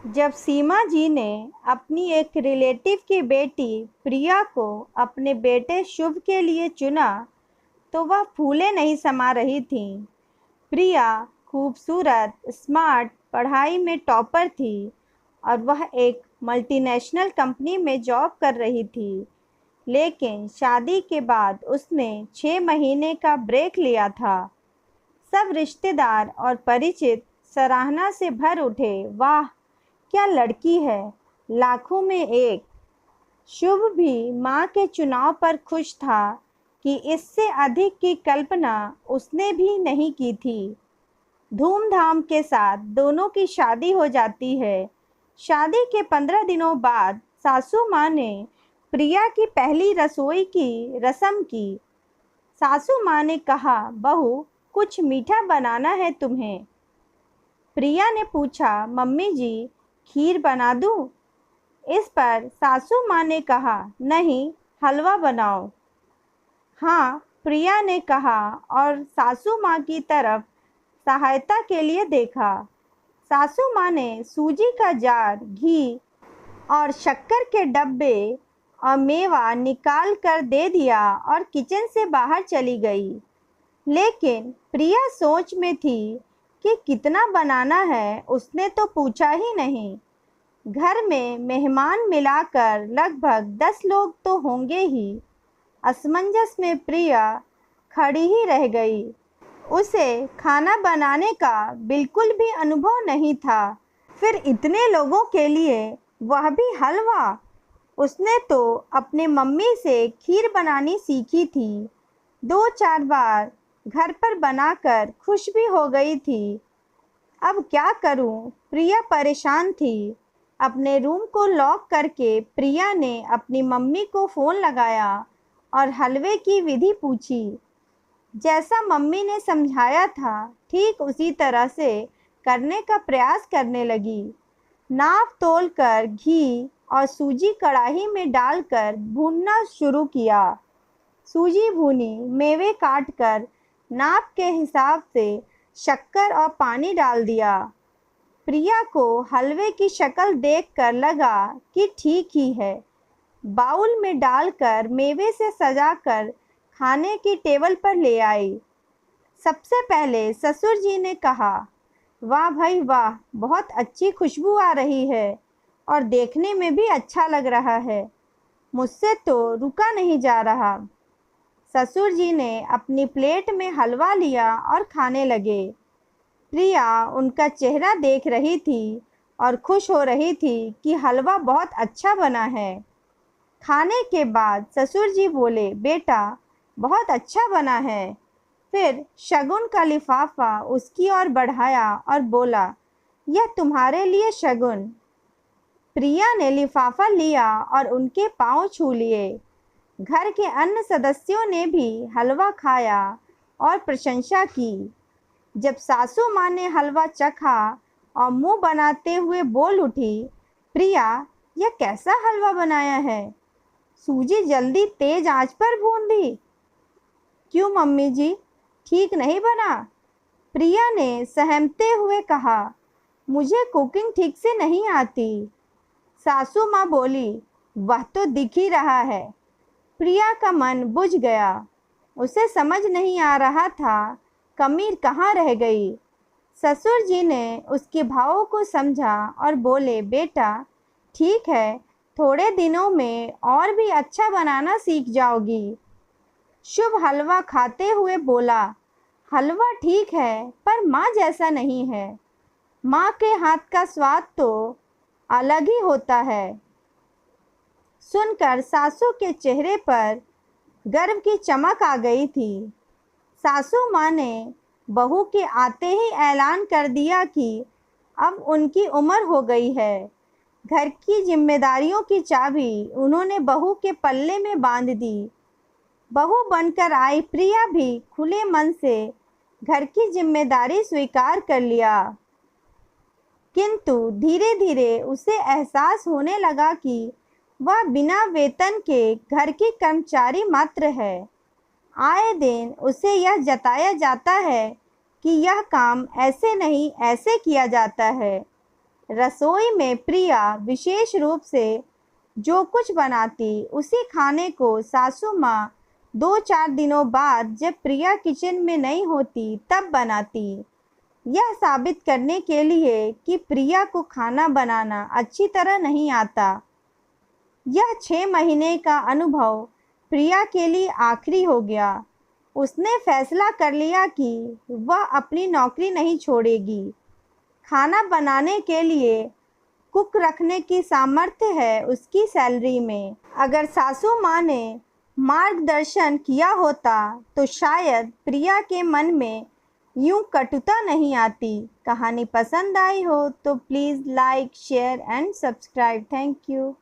जब सीमा जी ने अपनी एक रिलेटिव की बेटी प्रिया को अपने बेटे शुभ के लिए चुना तो वह फूले नहीं समा रही थीं। प्रिया खूबसूरत, स्मार्ट, पढ़ाई में टॉपर थी और वह एक मल्टीनेशनल कंपनी में जॉब कर रही थी। लेकिन शादी के बाद उसने 6 महीने का ब्रेक लिया था। सब रिश्तेदार और परिचित सराहना से भर उठे। वाह, क्या लड़की है, लाखों में एक। शुभ भी मां के चुनाव पर खुश था कि इससे अधिक की कल्पना उसने भी नहीं की थी। धूमधाम के साथ दोनों की शादी हो जाती है। शादी के 15 दिनों बाद सासू मां ने प्रिया की पहली रसोई की रस्म की। सासू मां ने कहा, बहू, कुछ मीठा बनाना है तुम्हें। प्रिया ने पूछा, मम्मी जी, खीर बना दूं? इस पर सासू मां ने कहा, नहीं, हलवा बनाओ। हाँ, प्रिया ने कहा और सासू मां की तरफ सहायता के लिए देखा। सासू मां ने सूजी का जार, घी और शक्कर के डब्बे और मेवा निकाल कर दे दिया और किचन से बाहर चली गई। लेकिन प्रिया सोच में थी कि कितना बनाना है, उसने तो पूछा ही नहीं। घर में मेहमान मिलाकर लगभग 10 लोग तो होंगे ही। असमंजस में प्रिया खड़ी ही रह गई। उसे खाना बनाने का बिल्कुल भी अनुभव नहीं था, फिर इतने लोगों के लिए वह भी हलवा। उसने तो अपने मम्मी से खीर बनानी सीखी थी, 2-4 बार घर पर बनाकर खुश भी हो गई थी। अब क्या करूं? प्रिया परेशान थी। अपने रूम को लॉक करके प्रिया ने अपनी मम्मी को फ़ोन लगाया और हलवे की विधि पूछी। जैसा मम्मी ने समझाया था ठीक उसी तरह से करने का प्रयास करने लगी। नाप तोल कर घी और सूजी कढ़ाई में डालकर भूनना शुरू किया। सूजी भूनी, मेवे काट कर नाप के हिसाब से शक्कर और पानी डाल दिया। प्रिया को हलवे की शक्ल देखकर लगा कि ठीक ही है। बाउल में डालकर मेवे से सजाकर खाने की टेबल पर ले आई। सबसे पहले ससुर जी ने कहा, वाह भाई वाह, बहुत अच्छी खुशबू आ रही है और देखने में भी अच्छा लग रहा है। मुझसे तो रुका नहीं जा रहा। ससुर जी ने अपनी प्लेट में हलवा लिया और खाने लगे। प्रिया उनका चेहरा देख रही थी और खुश हो रही थी कि हलवा बहुत अच्छा बना है। खाने के बाद ससुर जी बोले, बेटा, बहुत अच्छा बना है। फिर शगुन का लिफाफा उसकी ओर बढ़ाया और बोला, यह तुम्हारे लिए शगुन। प्रिया ने लिफाफा लिया और उनके पांव छू लिए। घर के अन्य सदस्यों ने भी हलवा खाया और प्रशंसा की। जब सासू माँ ने हलवा चखा और मुंह बनाते हुए बोल उठी, प्रिया, यह कैसा हलवा बनाया है? सूजी जल्दी तेज आंच पर भून दी। क्यों मम्मी जी, ठीक नहीं बना? प्रिया ने सहमते हुए कहा, मुझे कुकिंग ठीक से नहीं आती। सासू माँ बोली, वह तो दिख ही रहा है। प्रिया का मन बुझ गया। उसे समझ नहीं आ रहा था कमी कहाँ रह गई। ससुर जी ने उसके भावों को समझा और बोले, बेटा, ठीक है, थोड़े दिनों में और भी अच्छा बनाना सीख जाओगी। शुभ हलवा खाते हुए बोला, हलवा ठीक है पर माँ जैसा नहीं है। माँ के हाथ का स्वाद तो अलग ही होता है। सुनकर सासू के चेहरे पर गर्व की चमक आ गई थी। सासू माँ ने बहू के आते ही ऐलान कर दिया कि अब उनकी उम्र हो गई है। घर की जिम्मेदारियों की चाबी उन्होंने बहू के पल्ले में बांध दी। बहू बनकर आई प्रिया भी खुले मन से घर की जिम्मेदारी स्वीकार कर लिया। किंतु धीरे धीरे उसे एहसास होने लगा कि वह बिना वेतन के घर की कर्मचारी मात्र है। आए दिन उसे यह जताया जाता है कि यह काम ऐसे नहीं ऐसे किया जाता है। रसोई में प्रिया विशेष रूप से जो कुछ बनाती उसी खाने को सासू माँ 2-4 दिनों बाद जब प्रिया किचन में नहीं होती तब बनाती, यह साबित करने के लिए कि प्रिया को खाना बनाना अच्छी तरह नहीं आता। यह 6 महीने का अनुभव प्रिया के लिए आखिरी हो गया। उसने फैसला कर लिया कि वह अपनी नौकरी नहीं छोड़ेगी। खाना बनाने के लिए कुक रखने की सामर्थ्य है उसकी सैलरी में। अगर सासू माँ ने मार्गदर्शन किया होता तो शायद प्रिया के मन में यूं कटुता नहीं आती। कहानी पसंद आई हो तो please like, share and subscribe. Thank you.